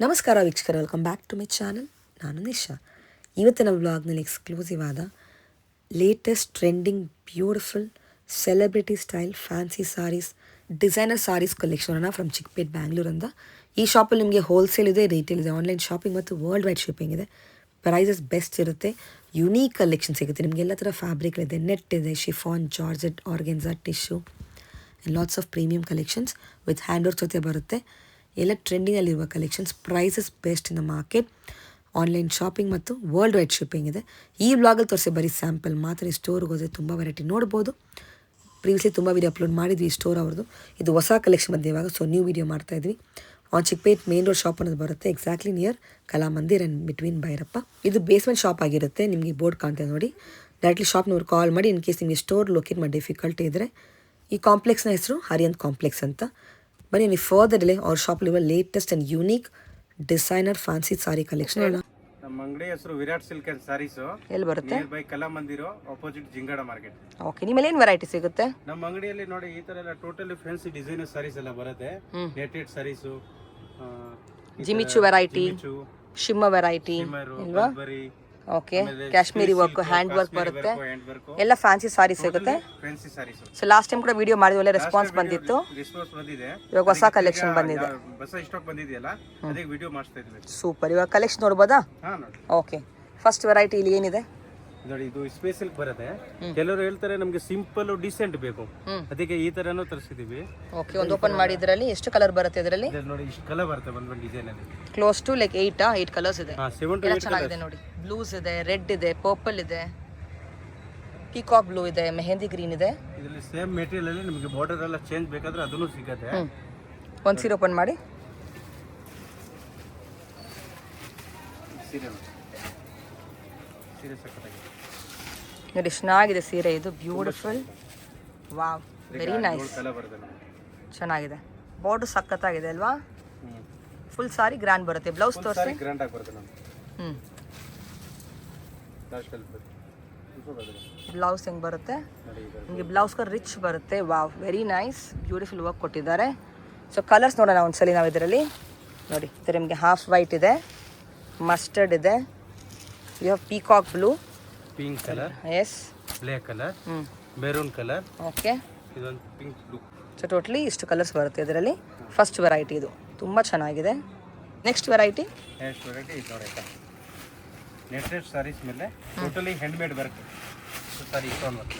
ನಮಸ್ಕಾರ ವೀಕ್ಷಕರು, welcome back to my channel. ನಾನು ನಿಶಾ. ಇವತ್ತಿನ ವ್ಲಾಗ್ನಲ್ಲಿ ಎಕ್ಸ್ಕ್ಲೂಸಿವ್ ಆದ latest trending beautiful celebrity style fancy saris, designer saris ಕಲೆಕ್ಷನನ್ನು ಫ್ರಮ್ ಚಿಕ್ಕಪೇಟ್ ಬ್ಯಾಂಗ್ಳೂರಿಂದ. ಈ ಶಾಪಲ್ಲಿ ನಿಮಗೆ ಹೋಲ್ಸೇಲ್ ಇದೆ, ರಿಟೇಲ್ ಇದೆ, ಆನ್ಲೈನ್ ಶಾಪಿಂಗ್ ಮತ್ತು ವರ್ಲ್ಡ್ ವೈಡ್ ಶಿಪ್ಪಿಂಗ್ ಇದೆ. ಪ್ರೈಸಸ್ ಬೆಸ್ಟ್ ಇರುತ್ತೆ, ಯುನೀಕ್ ಕಲೆಕ್ಷನ್ ಸಿಗುತ್ತೆ ನಿಮಗೆ. ಎಲ್ಲ ಥರ ಫ್ಯಾಬ್ರಿಕ್ಗಳಿದೆ, ನೆಟ್ ಇದೆ, chiffon, georgette, organza, tissue and lots of premium collections with hand work ಜೊತೆ ಬರುತ್ತೆ. ಎಲ್ಲ ಟ್ರೆಂಡಿಂಗಲ್ಲಿರುವ collections, prices best in the market, online shopping ಮತ್ತು ವರ್ಲ್ಡ್ ವೈಡ್ ಶಿಪ್ಪಿಂಗ್ ಇದೆ. ಈ ವ್ಲಾಗಲ್ಲಿ ತೋರಿಸಿ ಬರೀ ಸ್ಯಾಂಪಲ್ ಮಾತ್ರ. ಈ ಸ್ಟೋರ್ಗೆ ಹೋದರೆ ತುಂಬ ವೆರೈಟಿ ನೋಡ್ಬೋದು. ಪ್ರೀವಿಯಸ್ಲಿ ತುಂಬ ವೀಡಿಯೋ ಅಪ್ಲೋಡ್ ಮಾಡಿದ್ವಿ ಈ ಸ್ಟೋರ್ ಅವ್ರದ್ದು. ಇದು ಹೊಸ ಕಲೆಕ್ಷನ್ ಬಂದಿದೆ ಇವಾಗ, ಸೊ ನ್ಯೂ ವೀಡಿಯೋ ಮಾಡ್ತಾಯಿದ್ವಿ. On Chickpet main road shop ಅನ್ನೋದು ಬರುತ್ತೆ, exactly near Kalamandir and between Bhairappa. ಇದು ಬೇಸ್ಮೆಂಟ್ ಶಾಪ್ ಆಗಿರುತ್ತೆ. ನಿಮಗೆ ಬೋರ್ಡ್ ಕಾಣ್ತಾ ನೋಡಿ. ಡೈರೆಕ್ಟ್ಲಿ ಶಾಪ್ನವ್ರು ಕಾಲ್ ಮಾಡಿ, ಇನ್ ಕೇಸ್ ನಿಮಗೆ ಸ್ಟೋರ್ ಲೊಕೇಟ್ ಮಾಡಿ ಡಿಫಿಕಲ್ಟಿ ಇದ್ದರೆ. ಈ ಕಾಂಪ್ಲೆಕ್ಸ್ನ ಹೆಸರು ಹರಿಯಂತ್ ಕಾಂಪ್ಲೆಕ್ಸ್ ಅಂತ. ಬನ್ನಿ ನೀವು ಫರ್ದರ್ ಇಲ್ಲೇ ಅವ್ರ ಶಾಪಲ್ಲಿರುವ latest and unique designer fancy sari collection. ನಮ್ಮ ಅಂಗಡಿ ಹೆಸರು ವಿರಾಟ್ ಸಿಲ್ಕ್ ಅಂಡ್ ಸಾರೀಸ್. ಎಲ್ಲಿ ಬರುತ್ತೆ? ಬೈ ಕಲಾಮಂದಿರ ಆಪೋಸಿಟ್ ಜಿಂಗಾಡ ಮಾರ್ಕೆಟ್. ಓಕೆ, ನಿಮ್ಮಲ್ಲಿ ಏನು ವೆರೈಟಿ ಸಿಗುತ್ತೆ? ನಮ್ಮ ಅಂಗಡಿಯಲ್ಲಿ ನೋಡಿ ಈ ತರ ಎಲ್ಲ ಟೋಟಲಿ ಫ್ಯಾನ್ಸಿ ಡಿಸೈನರ್ ಸಾರೀಸ್ ಎಲ್ಲ ಬರುತ್ತೆ. Netted saris, jimmy choo variety, shimmer variety ಇಲ್ವಾ? Okay, Kashmiri work, hand work ಬರುತ್ತೆ, ಎಲ್ಲ ಫ್ಯಾನ್ಸಿ ಸಾರಿ ಸಿಗುತ್ತೆ. ಸೊ ಲಾಸ್ಟ್ ಟೈಮ್ ಕೂಡ ವಿಡಿಯೋ ಮಾಡಿದ್ವಿ, ಒಳ್ಳೆ ರೆಸ್ಪಾನ್ಸ್ ಬಂದಿತ್ತು. ಇವಾಗ ಹೊಸ ಕಲೆಕ್ಷನ್ ಬಂದಿದೆ. ಸೂಪರ್. ಇವಾಗ ಕಲೆಕ್ಷನ್ ನೋಡ್ಬೋದಾ? ಓಕೆ, ಫಸ್ಟ್ ವೆರೈಟಿ ಇಲ್ಲಿ ಏನಿದೆ ನೋಡಿ, ಇದು ಸ್ಪೆಷಲ್ ಬರುತ್ತೆ. ಕೆಲವರು ಹೇಳ್ತಾರೆ ನಮ್ಗೆ ಸಿಂಪಲ್ ಡಿಸೆಂಟ್ ಬೇಕು, ಅದಕ್ಕೆ ಈ ತರನೂ ತರಿಸಿದೀವಿ. ಓಕೆ, ಒಂದು ಓಪನ್ ಮಾಡಿದ್ರಲ್ಲಿ ಎಷ್ಟು ಕಲರ್ ಬರುತ್ತೆ ಇದರಲ್ಲಿ? ನೋಡಿ ಇಷ್ಟು ಕಲರ್ ಬರುತ್ತೆ ಒಂದು ಡಿಸೈನ್ ಅಲ್ಲಿ. ಕ್ಲೋಸ್ ಟು ಲೈಕ್ 8 ಕಲರ್ಸ್ ಇದೆ. 7 to 8 ಚೆನ್ನಾಗಿದೆ ನೋಡಿ. ಬ್ಲೂಸ್ ಇದೆ, ರೆಡ್ ಇದೆ, ಪರ್ಪಲ್ ಇದೆ, ಪೀಕಾಕ್ ಬ್ಲೂ ಇದೆ, ಮೆಹಂದಿ ಗ್ರೀನ್ ಇದೆ. ಇದರಲ್ಲಿ ಸೇಮ್ ಮೆಟೀರಿಯಲ್ ಅಲ್ಲಿ ನಿಮಗೆ ಬಾರ್ಡರ್ ಎಲ್ಲ ಚೇಂಜ್ ಬೇಕಾದ್ರೆ ಅದನ್ನು ಸಿಗುತ್ತೆ. ಒಂದು ಸೀರೆ ಓಪನ್ ಮಾಡಿ. ಸೀರೆ ಸಕ್ಕತ್ತಾಗಿದೆ ನೋಡಿ, ಚೆನ್ನಾಗಿದೆ ಸೀರೆ ಇದು. ಬ್ಯೂಟಿಫುಲ್, ವಾವ್, ವೆರಿ ನೈಸ್, ಚೆನ್ನಾಗಿದೆ. ಬಾರ್ಡರ್ ಸಕ್ಕತ್ತಾಗಿದೆ ಅಲ್ವಾ? ಫುಲ್ ಸಾರಿ ಗ್ರ್ಯಾಂಡ್ ಬರುತ್ತೆ. ಬ್ಲೌಸ್ ತೋರಿಸಿ. ಗ್ರ್ಯಾಂಡ್ ಆಗಿ ಬರುತ್ತೆ ನೋಡಿ. ಬ್ಲೌಸ್ ಹೆಂಗೆ ಬರುತ್ತೆ ನಿಮಗೆ? ಬ್ಲೌಸ್ ರಿಚ್ ಬರುತ್ತೆ. Wow, very nice, beautiful work ಕೊಟ್ಟಿದ್ದಾರೆ. ಸೊ ಕಲರ್ಸ್ ನೋಡೋಣ ಒಂದ್ಸಲಿ ನಾವು ಇದರಲ್ಲಿ. ನೋಡಿ, ಇದರ ನಿಮಗೆ ಹಾಫ್ ವೈಟ್ ಇದೆ, ಮಸ್ಟರ್ಡ್ ಇದೆ, you have peacock blue, pink colour, yes, black colour, maroon colour, okay, ಇದೊಂದು ಪಿಂಕ್ ಬ್ಲೂ. ಸೊ ಟೋಟಲಿ ಇಷ್ಟು ಕಲರ್ಸ್ ಬರುತ್ತೆ ಇದರಲ್ಲಿ. ಫಸ್ಟ್ ವೆರೈಟಿ ಇದು ತುಂಬ ಚೆನ್ನಾಗಿದೆ. ನೆಕ್ಸ್ಟ್ ವೆರೈಟಿ ಇದು ನೋಡಿ, ನೆಟೆಡ್ ಸಾರೀಸ್ ಮೇಲೆ totally hand made work sari, stone work.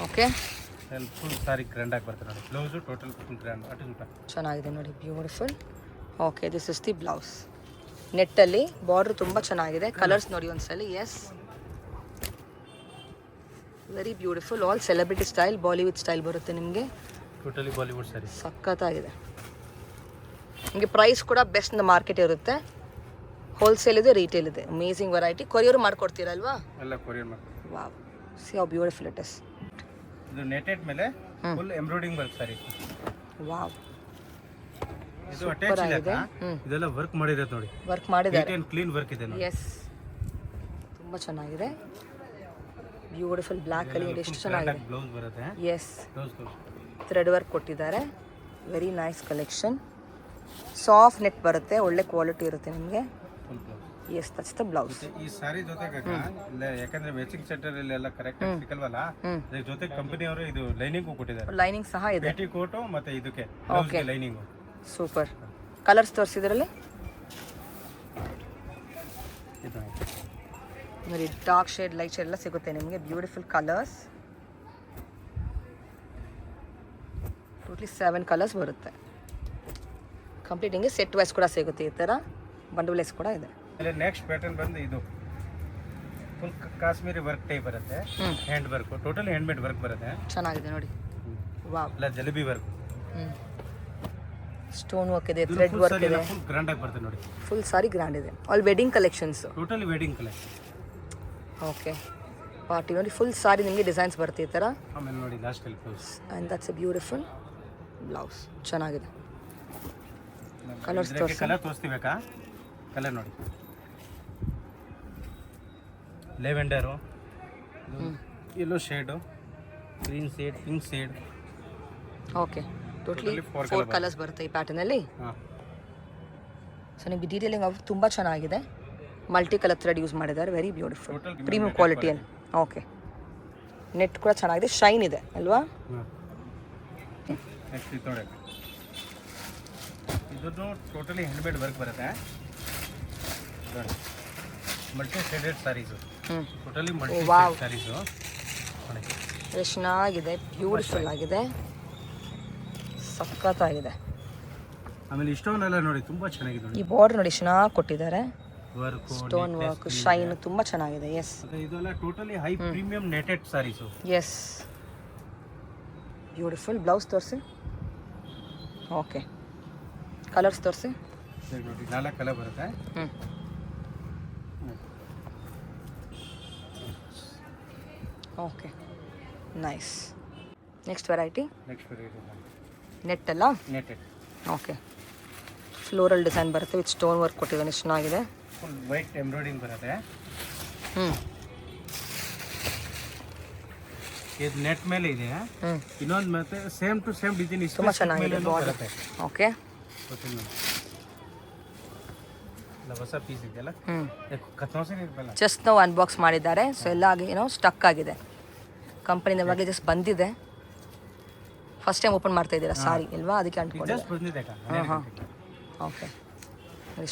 Okay, full sari grand ಆಗಿ ಬರ್ತದೆ ನೋಡಿ. ಬ್ಲೌಸು ಟೋಟಲ್ ಫುಲ್ ಗ್ರ್ಯಾಂಡ್ ಚೆನ್ನಾಗಿದೆ ನೋಡಿ, beautiful. Okay, this is the blouse. ನೆಟ್ಟಲ್ಲಿ ಬಾರ್ಡರ್ ತುಂಬ ಚೆನ್ನಾಗಿದೆ. ಕಲರ್ಸ್ ನೋಡಿ ಒಂದ್ಸಲಿ. Yes, very beautiful. All celebrity style, Bollywood style ಬರುತ್ತೆ ನಿಮಗೆ. ಟೋಟಲಿ ಬಾಲಿವುಡ್ ಸಾರಿ, ಸಖತ್ತಾಗಿದೆ. ನಿಮಗೆ ಪ್ರೈಸ್ ಕೂಡ ಬೆಸ್ಟ್ ಇನ್ ದ ಮಾರ್ಕೆಟ್ ಇರುತ್ತೆ. ಹೋಲ್ಸೇಲ್ ಇದೆ, ರಿಟೇಲ್ ಇದೆ. Amazing variety. ಕೊರಿಯರ್ ಮಾಡ್ಕೊಡ್ತೀರಲ್ವಾ? ಎಲ್ಲ ಕೊರಿಯರ್ ಮಾಡ್ತೀವಿ. Wow, C how beautiful it is. ಇದು ನೆಟೆಡ್ ಮೇಲೆ ಫುಲ್ ಎಂಬ್ರಾಯ್ಡಿಂಗ್ ವರ್ಕ್ ಸಾರಿ. ವಾವ್, ಇದು ಅಟ್ಯಾಚ್ ಇಲ್ಲ, ಇದೆಲ್ಲ ವರ್ಕ್ ಮಾಡಿರೋದು ನೋಡಿ. ವರ್ಕ್ ಮಾಡಿದ್ದಾರೆ, ನೀಟ್ ಅಂಡ್ ಕ್ಲೀನ್ ವರ್ಕ್ ಇದೆ ನೋಡಿ. ಎಸ್, ತುಂಬ ಚೆನ್ನಾಗಿದೆ. ಬ್ಯೂಟಿಫುಲ್ ಬ್ಲ್ಯಾಕ್ ಅಲ್ಲಿ ಎಷ್ಟು ಚೆನ್ನಾಗಿದೆ. ಬ್ಲೌಸ್ ಬರುತ್ತೆ. ಎಸ್, ಥ್ರೆಡ್ ವರ್ಕ್ ಕೊಟ್ಟಿದ್ದಾರೆ. Very nice collection. Soft net ಬರುತ್ತೆ, ಒಳ್ಳೆ ಕ್ವಾಲಿಟಿ ಇರುತ್ತೆ ನಿಮಗೆ. Yes, that's the blouse. ಈ ಸಾರಿ ಜೊತೆಗೆ ಯಾಕಂದ್ರೆ ಮ್ಯಾಚಿಂಗ್ ಸೆಂಟರ್ ಎಲ್ಲ ಕರೆಕ್ಟ್ ಆಗಿ ಸಿಕ್ಕಲ್ವಲ್ಲ, ಅದ್ರ ಜೊತೆ ಕಂಪನಿಯವರು ಇದು ಲೈನಿಂಗ್ ಕೊಟ್ಟಿದ್ದಾರೆ. ಲೈನಿಂಗ್ ಸಹ ಇದೆ, ಪೇಟಿ ಕೋಟು ಮತ್ತೆ ಇದಕ್ಕೆ ಲೈನಿಂಗ್. ಸೂಪರ್. ಕಲರ್ಸ್ ತೋರಿಸಿದ್ರಲ್ಲಿ ನೋಡಿ, ಡಾರ್ಕ್ ಶೇಡ್, ಲೈಟ್ ಶೇಡ್ ಎಲ್ಲ ಸಿಗುತ್ತೆ ನಿಮಗೆ. Beautiful colours. ಟೋಟ್ಲಿ 7 ಕಲರ್ಸ್ ಬರುತ್ತೆ. ಕಂಪ್ಲೀಟ್ ಹಿಂಗೆ ಸೆಟ್ ವೈಸ್ ಕೂಡ ಸಿಗುತ್ತೆ. ಈ ಥರ ಬಂಡಲ್ ವೈಸ್ ಕೂಡ ಇದೆ. ನೆಕ್ಸ್ಟ್ ಪ್ಯಾಟರ್ನ್ ಬಂದು ಇದು ಫುಲ್ ಕಾಶ್ಮೀರಿ ವರ್ಕ್ ಟೈಪ್ ಬರುತ್ತೆ. Hand work, totally hand made work ಬರುತ್ತೆ. ಚೆನ್ನಾಗಿದೆ ನೋಡಿ. ವಾವ್, ಎಲ್ಲ ಜಲೇಬಿ ವರ್ಕ್, ಸ್ಟೋನ್ ವರ್ಕ್ ಇದೆ, ಥ್ರೆಡ್ ವರ್ಕ್ ಇದೆ. ಫುಲ್ ಗ್ರ್ಯಾಂಡ್ ಆಗಿ ಬರುತ್ತೆ ನೋಡಿ. ಫುಲ್ ಸಾರಿ ಗ್ರ್ಯಾಂಡ್ ಇದೆ. All wedding collections, totally wedding collection. Okay, party ನೋಡಿ. ಫುಲ್ ಸಾರಿ ನಿಮಗೆ ಡಿಸೈನ್ಸ್ ಬರುತ್ತೆ ಈ ಥರ. ಆಮೇಲೆ ನೋಡಿ ಲಾಸ್ಟ್ ಅಲ್ಲಿ blouse, and that's a beautiful blouse. ಚೆನ್ನಾಗಿದೆ. ಕಲರ್ಸ್ ಕಲರ್ ತೋರಿಸ್ತೀಬೇಕಾ? ಕಲರ್ ನೋಡಿ, ಲೆವೆಂಡರು, yellow shade, green shade, pink shade. Okay, totally 4 colours ಬರುತ್ತೆ ಈ ಪ್ಯಾಟರ್ನ್ ಅಲ್ಲಿ. ಸೊ ನಿಮಗೆ ಡೀಟೇಲಿಂಗ್ ಅವ್ರು ತುಂಬ ಚೆನ್ನಾಗಿದೆ. ಮಲ್ಟಿ ಕಲರ್ ಥ್ರೆಡ್ ಯೂಸ್ ಮಾಡಿದ್ದಾರೆ. ವೆರಿ ಬ್ಯೂಟಿಫುಲ್, Total ಪ್ರೀಮಿಯಂ ಕ್ವಾಲಿಟಿಯಲ್ಲಿ. ಓಕೆ, ನೆಟ್ ಕೂಡ ಚೆನ್ನಾಗಿದೆ, ಶೈನ್ ಇದೆ ಅಲ್ವಾ? ನೆಕ್ಸ್ಟ್ ಇದು ನೋಡಿ, ಇದನ್ನು ಟೋಟಲಿ ಹ್ಯಾಂಡ್ಮೇಡ್ ವರ್ಕ್ ಬರುತ್ತೆ. Multi shaded sarees, totally multi sarees ನೋಡಿ. ಎಷ್ಟು ಚೆನ್ನಾಗಿದೆ, ಬ್ಯೂಟಿಫುಲ್ ಆಗಿದೆ, ಸಖತ್ತಾಗಿದೆ. ಆಮೇಲೆ ಇಷ್ಟೊಂದೆಲ್ಲ ನೋಡಿ ತುಂಬ ಚೆನ್ನಾಗಿದೆ. ಈ ಬಾರ್ಡರ್ ನೋಡಿ ಚೆನ್ನಾಗಿ ಕೊಟ್ಟಿದ್ದಾರೆ, ವರ್ಕ್ ಸ್ಟೋನ್ ವರ್ಕ್, ಶೈನ್ ತುಂಬ ಚೆನ್ನಾಗಿದೆ. ಎಸ್, ಇದೆಲ್ಲ totally high premium netted saris. Yes, beautiful. Blouse ತೋರಿಸಿ. ಓಕೆ, ಕಲರ್ಸ್ ತೋರಿಸಿ. ನೋಡಿ 4 ಕಲರ್ ಬರುತ್ತೆ. Okay, nice. Next variety next net ಅಲ್ಲ, ನೆಟೆಡ್. ಓಕೆ, ಫ್ಲೋರಲ್ ಡಿಸೈನ್ ಬರುತ್ತೆ ವಿತ್ ಸ್ಟೋನ್ ವರ್ಕ್ ಕೊಟ್ಟಿದ್ದಾನೆ, ಚೆನ್ನಾಗಿದೆ. ಫುಲ್ ವೈಟ್ ಎಂಬ್ರಾಯ್ಡಿಂಗ್ ಬರುತ್ತೆ. ಇದು ನೆಟ್ ಮೇಲೆ ಇದೆ. ಇನ್ನೊಂದು ಮತ್ತೆ ಸೇಮ್ ಟು ಸೇಮ್ ಡಿಸೈನ್ ತುಂಬ ಚೆನ್ನಾಗಿದೆ ಬರುತ್ತೆ. ಓಕೆ, ಗೊತ್ತಿಲ್ಲ ಹೊಸ ಪೀಸ್ ಇದೆಯಲ್ಲ, ಜಸ್ಟ್ ನಾವು ಅನ್ಬಾಕ್ಸ್ ಮಾಡಿದ್ದಾರೆ. ಸೊ ಎಲ್ಲ ಏನೋ ಸ್ಟಕ್ ಆಗಿದೆ, ಕಂಪನಿಯಿಂದ ಇವಾಗ ಜಸ್ಟ್ ಬಂದಿದೆ. ಫಸ್ಟ್ ಟೈಮ್ ಓಪನ್ ಮಾಡ್ತಾ ಇದ್ದೀರಾ ಸಾರಿ ಇಲ್ವಾ? ಅದಕ್ಕೆ ಅಂಟ್ಕೊಂಡಿದೆ. ಹಾಂ, ಓಕೆ,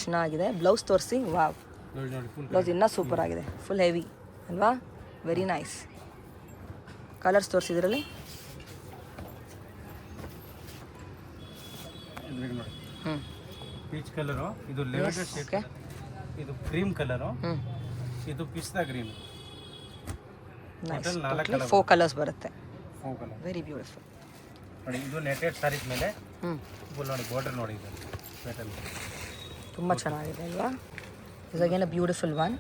ಚೆನ್ನಾಗಿದೆ. ಬ್ಲೌಸ್ ತೋರಿಸಿ. ವಾವ್, ಬ್ಲೌಸ್ ಇನ್ನೂ ಸೂಪರ್ ಆಗಿದೆ, ಫುಲ್ ಹೆವಿ ಅಲ್ವಾ? Very nice. ಕಲರ್ಸ್ ತೋರಿಸಿದ್ರಲ್ಲಿ ಪೀಚ್ ಕಲರು, ಇದು ಲೆವೆಂಡರ್ ಶೇಡ್, ಇದು ಕ್ರೀಮ್ ಕಲರು, ಇದು ಪಿಸ್ತಾ ಗ್ರೀನ್. ನೈಸ್. 4 ಕಲರ್ಸ್ ಬರುತ್ತೆ. 4 ಕಲರ್, ವೆರಿ ಬ್ಯೂಟಿಫುಲ್ ನೋಡಿ. ಇದು ನೆಟೆಡ್ ಸ್ಯಾರೀಸ್ ಮೇಲೆ ಫುಲ್ ನೋಡಿ ಬಾರ್ಡರ್ ನೋಡಿ, ಇದು ಮೆಟಲ್ ತುಂಬ ಚೆನ್ನಾಗಿದೆ ಅಲ್ವಾ? ಇವಾಗೇನೋ ಬ್ಯೂಟಿಫುಲ್ ಒನ್,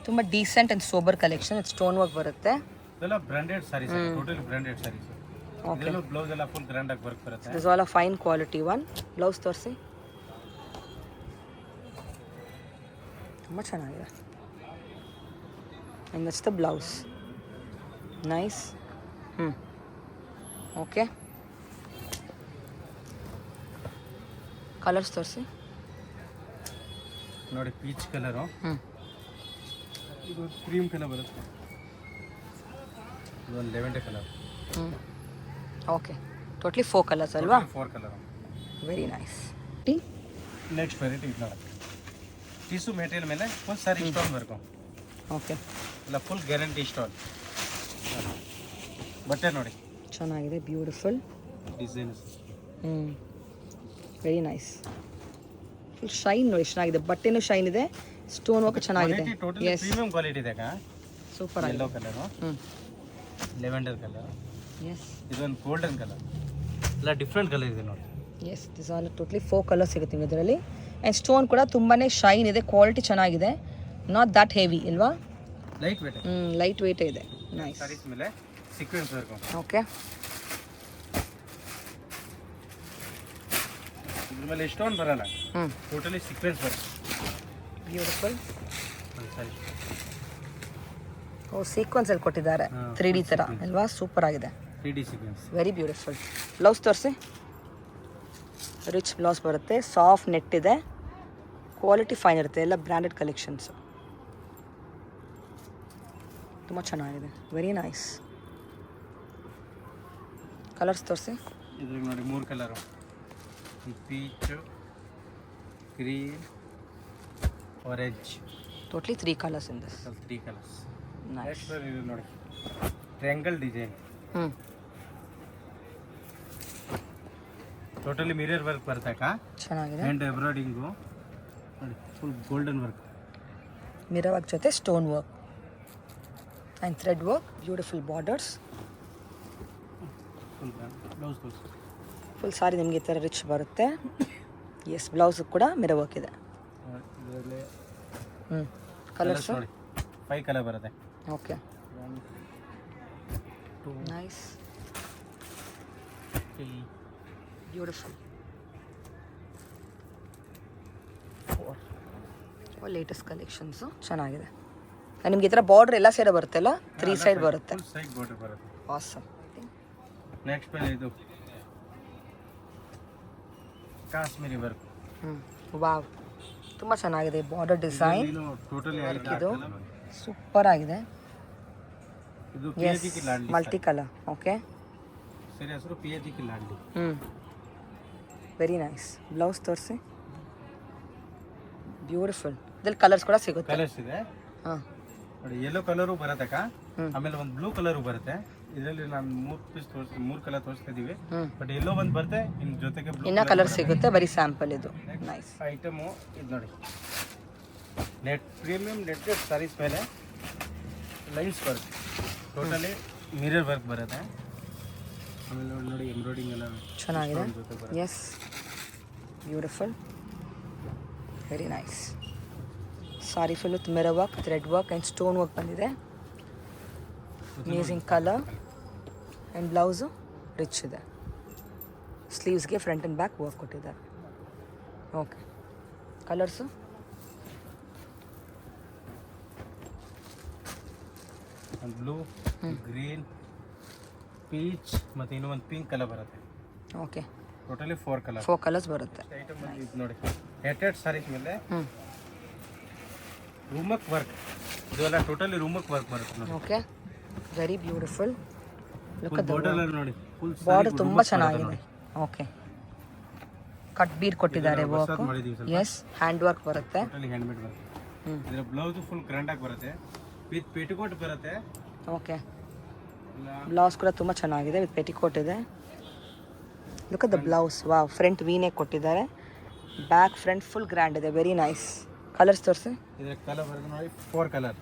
ತುಂಬ decent and sober collection. Stone work ಬರುತ್ತೆ. ಇದೆಲ್ಲ branded sarees, totally branded sarees. ಇದೆಲ್ಲ ಬ್ಲೌಸ್ ಎಲ್ಲ ಫುಲ್ ಗ್ರ್ಯಾಂಡ್ ಆಗಿ ವರ್ಕ್ ಬರುತ್ತೆ. This all a fine quality one. Blouse ತೋರಿಸಿ. ತುಂಬ ಚೆನ್ನಾಗಿದೆ. And that's the blouse. Nice. Okay, colours ತೋರಿಸಿ. ನೋಡಿ ಪೀಚ್ ಕಲರು, ಇದು ಕ್ರೀಮ್ ಕಲರ್ ಬರುತ್ತೆ, ಇದೊಂದು lavender colour. Okay, totally 4 colours ಅಲ್ವಾ? 4 colour. Very nice. Next variety ಇದು ನೋಡಿ, ಟಿಸು ಮೆಟೀರಿಯಲ್ ಮೇಲೆ full sari stone work. Okay, ಇಲ್ಲ ಫುಲ್ ಗ್ಯಾರಂಟಿ ಸ್ಟೋನ್ ಬಟ್ಟೆ ನೋಡಿ, ಚೆನ್ನಾಗಿದೆ, beautiful designs. Very nice. Full shine ನೋಡಿ, ಚೆನ್ನಾಗಿದೆ. ಬಟ್ಟೆನೂ ಶೈನ್ ಇದೆ, ಸ್ಟೋನ್ ವರ್ಕ್ ಚೆನ್ನಾಗಿದೆ. ಟೋಟಲಿ ಪ್ರೀಮಿಯಂ ಕ್ವಾಲಿಟಿ ಇದೆ. ಸೂಪರ್ ಆಗಿದೆ. Yellow colour, lavender colour, yes, ಇದೊಂದು ಗೋಲ್ಡನ್ ಕಲರ್, ಎಲ್ಲ ಡಿಫ್ರೆಂಟ್ ಕಲರ್ ಇದೆ ನೋಡಿ. Yes, this all totally 4 colours ಸಿಗುತ್ತೆ ನಿಮಗೆ ಇದರಲ್ಲಿ. ಆ್ಯಂಡ್ ಸ್ಟೋನ್ ಕೂಡ ತುಂಬಾ ಶೈನ್ ಇದೆ, ಕ್ವಾಲಿಟಿ ಚೆನ್ನಾಗಿದೆ, ನಾಟ್ ದಟ್ ಹೆವಿ ಇಲ್ವಾ? ಲೈಟ್ ವೇಟ್, ಲೈಟ್ ವೇಟ್ ಇದೆ. ನೈಸ್. ಸ್ಯಾರೀಸ್ ಮೇಲೆ ಸೀಕ್ವೆನ್ಸ್ ವರ್ಕ್. ಓಕೆ, ಇದ್ರ ಮೇಲೆ ಸ್ಟೋನ್ ಬರಲ್ಲ, ಟೋಟಲಿ ಸೀಕ್ವೆನ್ಸ್ ವರ್ಕ್. ಬ್ಯೂಟಿಫುಲ್. ಓ, ಸೀಕ್ವೆನ್ಸಲ್ಲಿ ಕೊಟ್ಟಿದ್ದಾರೆ 3D ಥರ ಅಲ್ವಾ? ಸೂಪರ್ ಆಗಿದೆ, 3D sequence. Very beautiful. Blouse ತೋರಿಸಿ. ರಿಚ್ ಬ್ಲೌಸ್ ಬರುತ್ತೆ, ಸಾಫ್ಟ್ ನೆಟ್ ಇದೆ, ಕ್ವಾಲಿಟಿ ಫೈನ್ ಇರುತ್ತೆ, ಎಲ್ಲ ಬ್ರ್ಯಾಂಡೆಡ್ ಕಲೆಕ್ಷನ್ಸು. ತುಂಬ ಚೆನ್ನಾಗಿದೆ, ವೆರಿ ನೈಸ್. ಕಲರ್ಸ್ ತೋರಿಸಿ. ಇದ್ರಾಗ ನೋಡಿ 3 colour, peach, green, orange. Totally 3 colours in this. 3 colours. Nice. Next ಇದು ನೋಡಿ, triangle design, totally mirror work ಬರುತ್ತೆ. ಚೆನ್ನಾಗಿದೆ. ಹ್ಯಾಂಡ್ ಎಂಬ್ರಾಯ್ಡಿಂಗು ನೋಡಿ, full golden work, mirror work ಜೊತೆ stone work and thread work, beautiful borders. Full blouse ತೋರಿಸಿ. Full sari ನಿಮಗೆ ಈ ಥರ ರಿಚ್ ಬರುತ್ತೆ. ಎಸ್, ಬ್ಲೌಸ್ ಕೂಡ ಮಿರರ್ ವರ್ಕ್ ಇದೆ. ಇದರಲ್ಲಿ ಕಲರ್ಸ್ ನೋಡಿ 5 ಕಲರ್ ಬರುತ್ತೆ. Okay, 1 2 nice, 3 beautiful. 4 latest collections ಚೆನ್ನಾಗಿದೆ. ನಿಮಗೆ ಈ ಥರ ಬಾರ್ಡರ್ ಎಲ್ಲ ಸೈಡ್ ಬರುತ್ತೆ ಅಲ್ಲ? 3 ಸೈಡ್ ಬರುತ್ತೆ. ಸೈಡ್ ಬಾರ್ಡರ್ ಬರುತ್ತೆ. ಆಸಮ್. ನೆಕ್ಸ್ಟ್ ಮೇಲೆ ಇದು ಕಾಶ್ಮೀರಿ ವರ್ಕ್. ವಾವ್, ತುಂಬ ಚೆನ್ನಾಗಿದೆ ಬಾರ್ಡರ್ ಡಿಸೈನ್. ಟೋಟಲಿ ಇದು ಸೂಪರ್ ಆಗಿದೆ. ಇದು ಎಸ್, PHG ಲಾಂಡಿ ಮಲ್ಟಿ ಕಲರ್. ಓಕೆ, ಸರಿ ಹೆಸರು PHG ಲಾಂಡಿ. Very nice. ಬ್ಲೌಸ್ ತೋರಿಸಿ. ಬ್ಯೂಟಿಫುಲ್. ಇದ್ರಲ್ಲಿ ಕಲರ್ಸ್ ಕೂಡ ಸಿಗುತ್ತೆ. ಕಲರ್ಸ್ ಇದೆ ಹಾಂ ನೋಡಿ, ಯೆಲ್ಲೋ ಕಲರು ಬರುತ್ತೆ ಅಕ್ಕ, ಆಮೇಲೆ ಒಂದು ಬ್ಲೂ ಕಲರು ಬರುತ್ತೆ. ಇದರಲ್ಲಿ ನಾನು 3 ಕಲರ್ ತೋರಿಸ್ತಾ ಇದೀವಿ. ಬಟ್ ಎಲ್ಲೋ ಒಂದು ಬರುತ್ತೆ, ಇನ್ ಜೊತೆಗೆ ಇನ್ನ ಕಲರ್ ಸಿಗುತ್ತೆ. ಬರೀ ಸ್ಯಾಂಪಲ್ ಇದು. ನೈಸ್ ಐಟಮು ಇದು ನೋಡಿ, ಪ್ರೀಮಿಯಂ ನೆಟ್ಟೆಡ್ ಸಾರೀಸ್ ಮೇಲೆ ಲೈನ್ಸ್ ಬರುತ್ತೆ. ಟೋಟಲಿ ಮಿರರ್ ವರ್ಕ್ ಬರುತ್ತೆ. ಆಮೇಲೆ ನೋಡಿ ಎಂಬ್ರಾಯ್ಡಿಂಗ್ ಎಲ್ಲ ಚೆನ್ನಾಗಿದೆ. Yes, beautiful, very nice. Sari full with mirror work, thread work and stone work ಬಂದಿದೆ. Amazing colour. And blouse rich ಇದೆ. ಸ್ಲೀವ್ಸ್ಗೆ ಫ್ರಂಟ್ ಆ್ಯಂಡ್ ಬ್ಯಾಕ್ ವರ್ಕ್ ಕೊಟ್ಟಿದ್ದಾರೆ. Okay, colours blue, green, peach ಮತ್ತು ಇನ್ನೂ ಒಂದು ಪಿಂಕ್ ಕಲರ್ ಬರುತ್ತೆ. Okay, totally 4 colour. 4 ಕಲರ್ಸ್ ಬರುತ್ತೆ. Item ಇದು ನೋಡಿ, ನೆಟ್ಟೆಡ್ ಸಾರೀಸ್ ಮೇಲೆ ರೂಮಕ್ ವರ್ಕ್. ಇದೆಲ್ಲ ಟೋಟಲಿ ರೂಮಕ್ ವರ್ಕ್ ಬರುತ್ತೆ ನೋಡಿ. Okay, very beautiful. Look at the border ನೋಡಿ, ಫುಲ್ ಬಾರ್ಡರ್ ತುಂಬ ಚೆನ್ನಾಗಿದೆ. ಓಕೆ, ಕಟ್ ಬೀಡ್ ಕೊಟ್ಟಿದ್ದಾರೆ ವರ್ಕ್. ಮಾಡಿದೀವಿ ಸ್ವಲ್ಪ. ಎಸ್, ಹ್ಯಾಂಡ್ ವರ್ಕ್ ಬರುತ್ತೆ. Totally hand made work. ಇದರ ಬ್ಲೌಸ್ ಫುಲ್ ಗ್ರ್ಯಾಂಡ್ ಆಗಿ ಬರುತ್ತೆ, ವಿತ್ ಪೇಟಿಕೋಟ್ ಬರುತ್ತೆ. ಓಕೆ, ಬ್ಲೌಸ್ ಕೂಡ ತುಂಬ ಚೆನ್ನಾಗಿದೆ, ವಿತ್ ಪೆಟಿಕೋಟ್ ಇದೆ. Look at the blouse. Wow, front V-neck ಕೊಟ್ಟಿದ್ದಾರೆ, ಬ್ಯಾಕ್ ಫ್ರಂಟ್ ಫುಲ್ ಗ್ರ್ಯಾಂಡ್ ಇದೆ. Very nice. ಕಲರ್ಸ್ ತೋರಿಸಿ. ಇದರ ಕಲರ್ ಬರುತ್ತೆ ನೋಡಿ, 4 ಕಲರ್.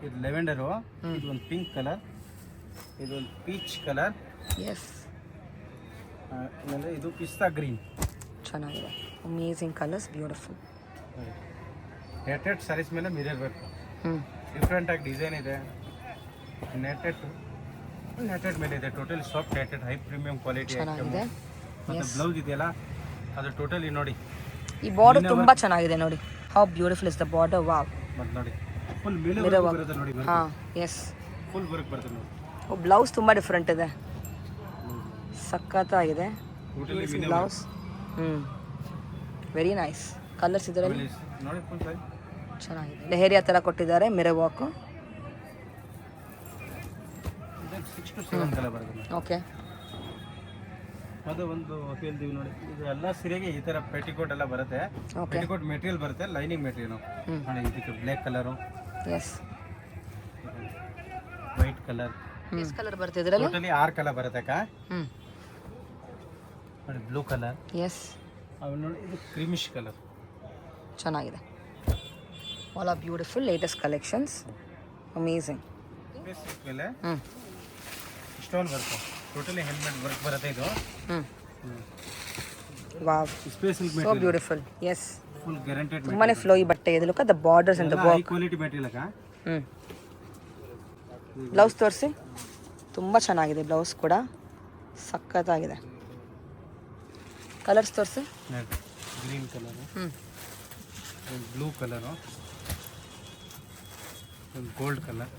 ಇದು ಲೆವೆಂಡರು, ಇದು ಒಂದು ಪಿಂಕ್ ಕಲರ್, ಇದು ಒಂದು ಪೀಚ್ ಕಲರ್. ಎಸ್, ಆಮೇಲೆ ಇದು ಪಿಸ್ತಾ ಗ್ರೀನ್. ಚೆನ್ನಾಗಿದೆ. Amazing colours, beautiful. Netted sarees ಮೇಲೆ ಮಿರರ್ ವರ್ಕ್. ಡಿಫ್ರೆಂಟ್ ಆಗಿ ಡಿಸೈನ್ ಇದೆ. ನೆಟ್ಟೆಡ್ ಮೇಲೆ ಇದೆ. Totally soft netted, high premium quality item. ಚೆನ್ನಾಗಿದೆ. ಮತ್ತೆ ಬ್ಲೌಸ್ ಇದೆಯಲ್ಲ, ಅದು ಟೋಟಲಿ ನೋಡಿ, ಈ ಬಾರ್ಡರ್ ತುಂಬ ಚೆನ್ನಾಗಿದೆ ನೋಡಿ. How beautiful is the border. Wow. ಮತ್ತೆ ನೋಡಿ, ಫುಲ್ ಮೇಲೆ ಬರುತ್ತೆ ನೋಡಿ. ಹಾಂ, ಎಸ್, ಫುಲ್ ವರ್ಕ್ ಬರುತ್ತೆ ನೋಡಿ. ಬ್ಲೌಸ್ ತುಂಬ ಡಿಫ್ರೆಂಟ್ ಇದೆ, ಸಖತ್ತಾಗಿದೆ ಬ್ಲೌಸ್. Very nice. ಕಲರ್ಸ್ ಇದರಲ್ಲಿ ನೋಡಿ, ಫುಲ್ ಸೈಜ್ ಚೆನ್ನಾಗಿದೆ. ಲೆಹರಿಯಾ ಥರ ಕೊಟ್ಟಿದ್ದಾರೆ, ಮಿರರ್ ವರ್ಕು. 6 to 7 ಕಲರ್ ಬರುತ್ತೆ. ಓಕೆ, ಅದು ಒಂದು ಹೇಳ್ತೀವಿ ನೋಡಿ, ಇದು ಎಲ್ಲ ಸೀರೆಗೆ ಈ ಥರ ಪೆಟಿಕೋಟ್ ಎಲ್ಲ ಬರುತ್ತೆ. ಓಕೆ, ಪೆಟಿಕೋಟ್ ಮೆಟೀರಿಯಲ್ ಬರುತ್ತೆ, ಲೈನಿಂಗ್ ಮೆಟೀರಿಯಲ್ ನೋಡಿ. ಇದಕ್ಕೆ black colour, yes, white colour. ಎಷ್ಟು ಕಲರ್ ಬರುತ್ತೆ ಇದರಲ್ಲಿ? ಟೋಟಲಿ 6 ಕಲರ್ ಬರುತ್ತೆ ಅಕ್ಕ. ನೋಡಿ, ಬ್ಲೂ ಕಲರ್. ಎಸ್, ಆಮೇಲೆ ನೋಡಿ, ಇದು ಕ್ರೀಮಿಶ್ ಕಲರ್. ಚೆನ್ನಾಗಿದೆ. All are beautiful latest collections. Amazing. ಮೇಲೆ stone work, totally hand made work ಬರುತ್ತೆ ಇದು. Wow, special so beautiful. Yes, full guaranteed. ತುಂಬಾನೇ ಫ್ಲೋಯಿ ಬಟ್ಟೆ ಇದೆ. Look at the borders and the high work. Quality material ಅಕ್ಕ. Blouse ತೋರಿಸಿ. ತುಂಬ ಚೆನ್ನಾಗಿದೆ ಬ್ಲೌಸ್ ಕೂಡ, ಸಖತ್ತಾಗಿದೆ. ಕಲರ್ಸ್ ತೋರಿಸಿ. Green colour, blue colour, gold colour,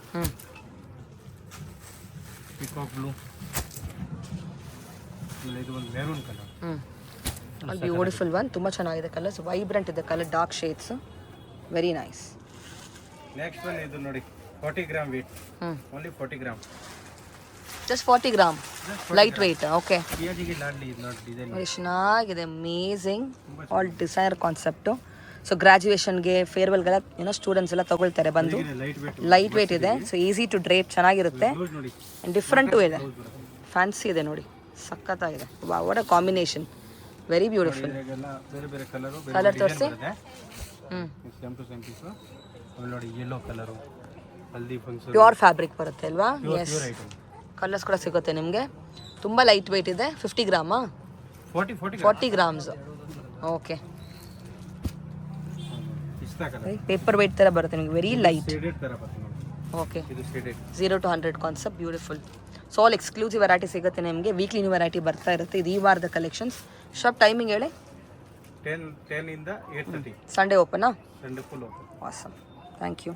peacock blue, ಇದು ಒಂದು ಮೆರೂನ್ ಕಲರ್. Beautiful one. ತುಂಬ ಚೆನ್ನಾಗಿದೆ ಕಲರ್ಸ್, ವೈಬ್ರೆಂಟ್ ಇದೆ colour, dark shades. Very nice. Next one ಇದು ನೋಡಿ, 40 gram weight, only 40 gram. Just 40 gram, light weight. Okay, PHG ಲಾಂಡಿ. ಇದು ನೋಡಿ ಡಿಸೈನ್ ವೆರಿ ಚೆನ್ನಾಗಿದೆ. Amazing. All designer concept. So ಗ್ರಾಜುಯೇಷನ್ಗೆ, ಫೇರ್ವೆಲ್ಗೆಲ್ಲ ಏನೋ ಸ್ಟೂಡೆಂಟ್ಸ್ ಎಲ್ಲ ತಗೊಳ್ತಾರೆ ಬಂದು. ಲೈಟ್ ವೇಟ್, ಲೈಟ್ ವೇಟ್ ಇದೆ. ಸೊ ಈಸಿ ಟು ಡ್ರೇಪ್, ಚೆನ್ನಾಗಿರುತ್ತೆ. ಬ್ಲೌಸ್ ನೋಡಿ, ಡಿಫ್ರೆಂಟು ಇದೆ, ಫ್ಯಾನ್ಸಿ ಇದೆ ನೋಡಿ, ಸಖತ್ತಾಗಿದೆ. What a combination. Very beautiful. ಇದೆಲ್ಲ ಬೇರೆ ಬೇರೆ ಕಲರು, ಕಲರ್ ತೋರಿಸಿ. Same to same piece. ಆಮೇಲೆ ನೋಡಿ, yellow colour, haldi function, pure fabric ಬರುತ್ತೆ ಅಲ್ವಾ? S, pure item. ಕಲರ್ಸ್ ಕೂಡ ಸಿಗುತ್ತೆ ನಿಮಗೆ. ತುಂಬ ಲೈಟ್ ವೆಯ್ಟ್ ಇದೆ. 50 ಗ್ರಾಮಾ? 40 ಗ್ರಾಮ್ಸ್. ಓಕೆ, ಪಿಸ್ತಾ ಕಲರ್, ಪೇಪರ್ ವೆಯ್ಟ್ ಥರ ಬರುತ್ತೆ ನಿಮಗೆ. Very light. ಶೇಡೆಡ್ ತರ ಬರುತ್ತೆ ನೋಡಿ. ಓಕೆ, ಇದು shaded. 0 to 100 concept. Beautiful. So all exclusive variety ಸಿಗುತ್ತೆ ನಿಮಗೆ. ವೀಕ್ಲಿ ನ್ಯೂ ವೆರೈಟಿ ಬರ್ತಾ ಇರುತ್ತೆ. ಇದು ಈ ವಾರದ ಕಲೆಕ್ಷನ್ಸ್. ಶಾಪ್ ಟೈಮಿಂಗ್ ಹೇಳಿ. 10 ಇಂದ 8:30. ಸಂಡೇ ಓಪನಾ? Sunday full open. Awesome. Thank you.